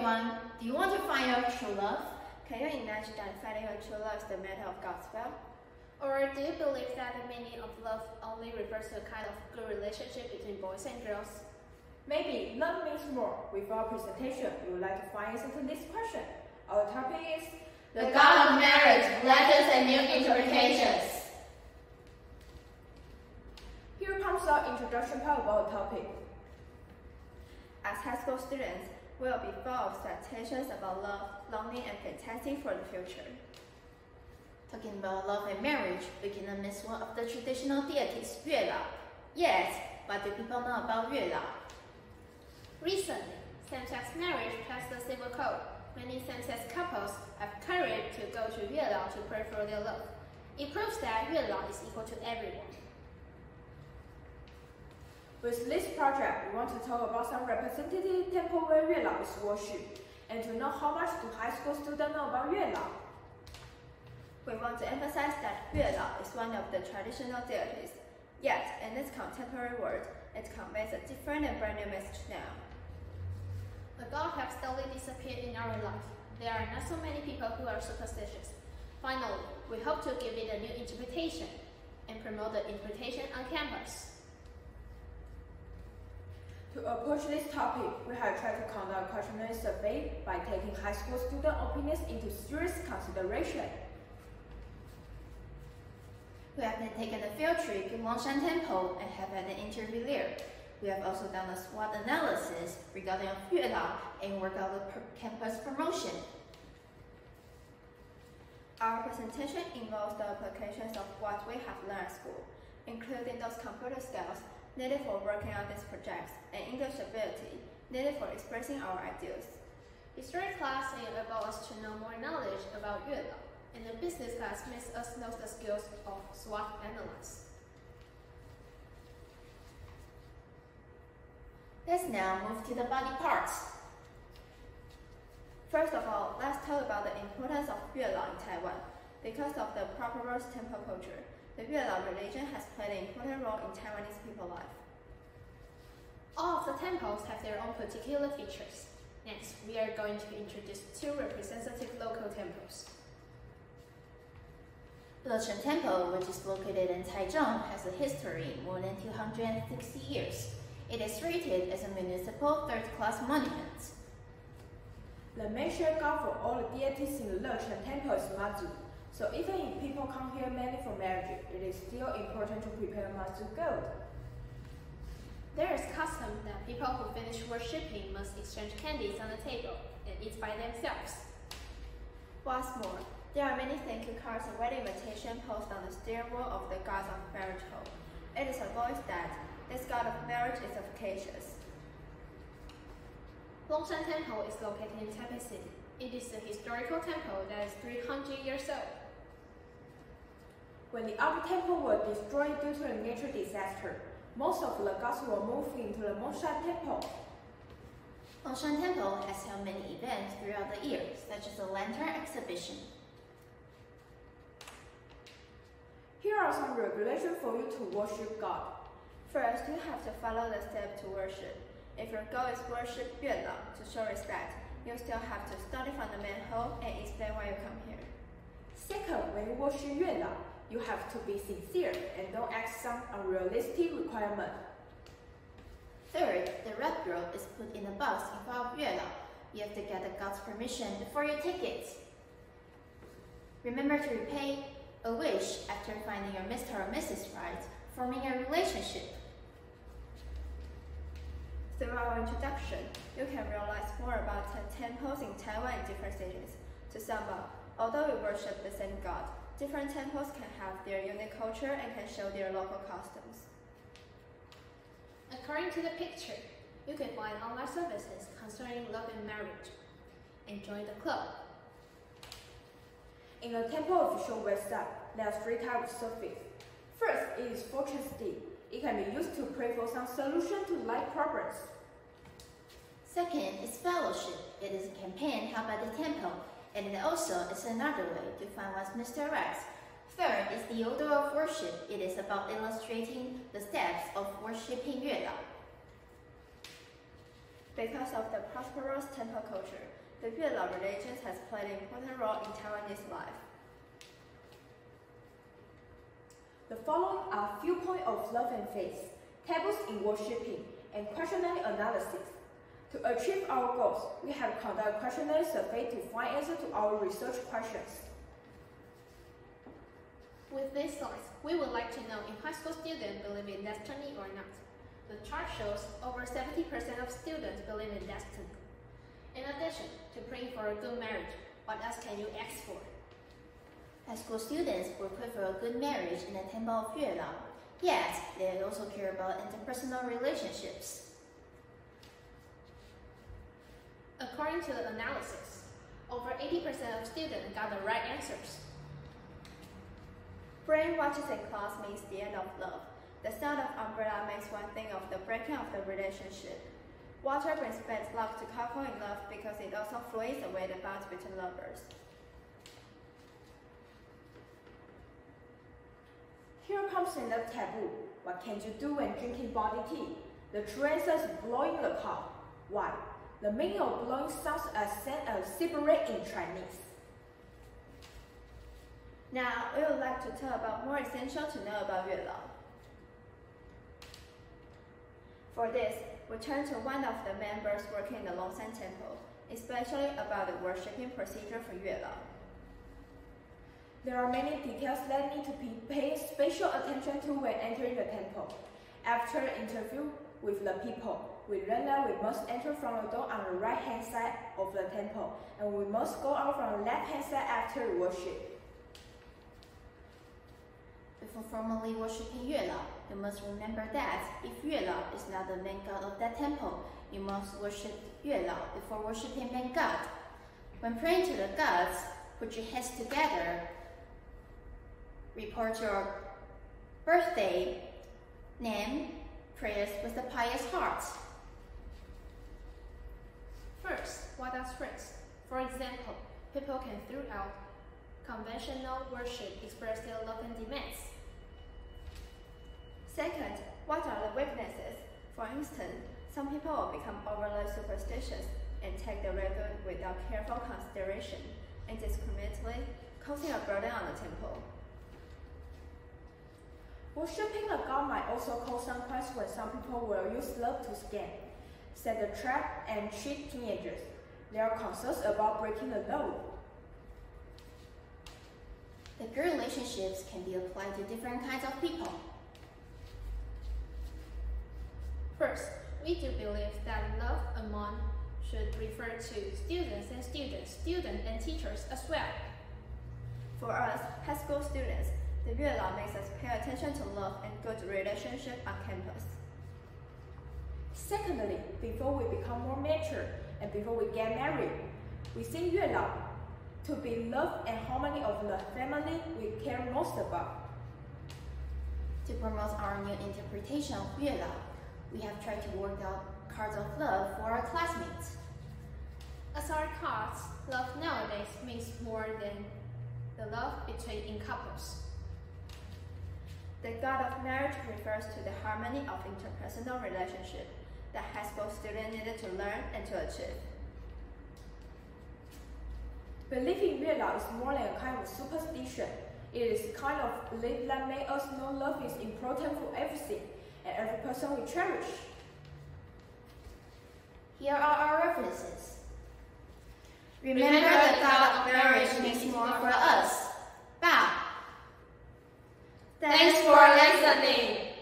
everyone! Do you want to find your true love? Can you imagine that finding your true love is the matter of God's will? Or do you believe that the meaning of love only refers to a kind of good relationship between boys and girls? Maybe love means more. With our presentation, we would like to find answers to this question. Our topic is the God of marriage, letters and new interpretations. Here comes our introduction part of our topic. As high school students, we will be full of expectations about love, longing, and fantasy for the future. Talking about love and marriage, we cannot miss one of the traditional deities, 月老. Yes, but do people know about 月老? Recently, same-sex marriage passed the civil code. Many same-sex couples have courage to go to 月老 to pray for their love. It proves that 月老 is equal to everyone. With this project, we want to talk about some representative temple where 月老 is worshipped, and to know how much do high school students know about 月老. We want to emphasize that 月老 is one of the traditional deities, yet in this contemporary world, it conveys a different and brand new message now. The God has slowly disappeared in our life. There are not so many people who are superstitious. Finally, we hope to give it a new interpretation and promote the interpretation on campus. To approach this topic, we have tried to conduct a questionnaire survey by taking high school student opinions into serious consideration. We have been taking a field trip to 金甌 Temple and have had an interview there. We have also done a SWOT analysis regarding 月老 and worked out the campus promotion. Our presentation involves the applications of what we have learned at school, including those computer skills needed for working on these projects and English ability needed for expressing our ideas. History class enables us to know more knowledge about 月老, and the business class makes us know the skills of SWOT analysis. Let's now move to the body parts. First of all, let's talk about the importance of 月老 in Taiwan. Because of the prosperous temple culture, the 月老 religion has played an important role in Taiwanese people's life. All of the temples have their own particular features. Next, we are going to introduce two representative local temples. 乐成 Temple, which is located in Taichung, has a history more than 260 years. It is rated as a municipal third-class monument. The major god for all the deities in the Lechen Temple is Mazu. So even if people come here mainly for marriage, it is still important to prepare Mazu gold. There is custom that people who finish worshipping must exchange candies on the table and eat by themselves. What's more, there are many thank you cards and wedding invitation posted on the stair wall of the gods of marriage hall. It is a voice that this god of marriage is efficacious. 龙山 Temple is located in Taipei City. It is a historical temple that is 300 years old. When the other temple was destroyed due to a natural disaster, most of the gods were moved into the Mongshan Temple. Mongshan Temple has held many events throughout the year, such as the lantern exhibition. Here are some regulations for you to worship God. First, you have to follow the steps to worship. If your goal is worship 月老 to show respect, you still have to study fundamental and explain why you come here. Second, when you worship 月老, you have to be sincere and don't ask some unrealistic requirement. Third, the red robe is put in a box in front of 月老. You have to get the god's permission before you take it. Remember to repay a wish after finding your Mr. or Mrs. right, forming a relationship. Through our introduction, you can realize more about 10 temples in Taiwan in different stages. To sum up, although we worship the same God, different temples can have their unique culture and can show their local customs. According to the picture, you can find online services concerning love and marriage, and join the club. In the temple official website, there are 3 types of service. First, it is fortune stick. It can be used to pray for some solution to life problems. Second is fellowship. It is a campaign held by the temple, and it also is another way to find one's Mr. Right. Third is the order of worship. It is about illustrating the steps of worshipping 月老. Because of the prosperous temple culture, the Yue-Lao religion has played an important role in Taiwanese life. The following are viewpoints of love and faith, tables in worshipping, and questionnaire analysis. To achieve our goals, we have conducted a questionnaire survey to find answers to our research questions. With these slides, we would like to know if high school students believe in destiny or not. The chart shows over 70% of students believe in destiny. In addition to praying for a good marriage, what else can you ask for? High school students would prefer a good marriage in the temple of Yue-Lao, yet they also care about interpersonal relationships. According to the analysis, over 80% of students got the right answers. Brain watches in class means the end of love. The sound of umbrella makes one think of the breaking of the relationship. Water brings bad luck to couple in love because it also flays away the bonds between lovers. Here comes another taboo. What can you do when drinking body tea? The true answer is blowing the cow. Why? The meaning of blowing sounds as sent as cigarette in Chinese. Now, we would like to talk about more essential to know about Yue-Lao. For this, we turn to one of the members working in the Longshan Temple, especially about the worshipping procedure for Yue-Lao. There are many details that need to be paid special attention to when entering the temple. After the interview with the people, we learn that we must enter from the door on the right-hand side of the temple, and we must go out from the left-hand side after the worship. Before formally worshipping Yue-Lao, you must remember that if Yue-Lao is not the main god of that temple, you must worship Yue-Lao before worshipping main god. When praying to the gods, put your hands together, report your birthday, name, prayers with the pious heart. First, what are strengths? For example, people can throughout conventional worship express their love and demands. Second, what are the weaknesses? For instance, some people will become overly superstitious and take the ritual without careful consideration, indiscriminately causing a burden on the temple. Worshipping a god might also cause some crimes when some people will use love to scam, set a trap, and cheat teenagers. There are concerns about breaking the law. The good relationships can be applied to different kinds of people. First, we do believe that love among should refer to students and students and teachers as well. For us, high school students, the Yue-Lao makes us pay attention to love and good relationship on campus. Secondly, before we become more mature and before we get married, we see Yue-Lao to be love and harmony of the family we care most about. To promote our new interpretation of Yue-Lao, we have tried to work out cards of love for our classmates. As our cards, love nowadays means more than the love between couples. The god of marriage refers to the harmony of interpersonal relationship that high school students needed to learn and to achieve. Believing Yue-Lao is more than a kind of superstition. It is a kind of belief that makes us know love is important for everything and every person we cherish. Here are our references. Remember the god of marriage means more for us. Bow. Thanks for listening.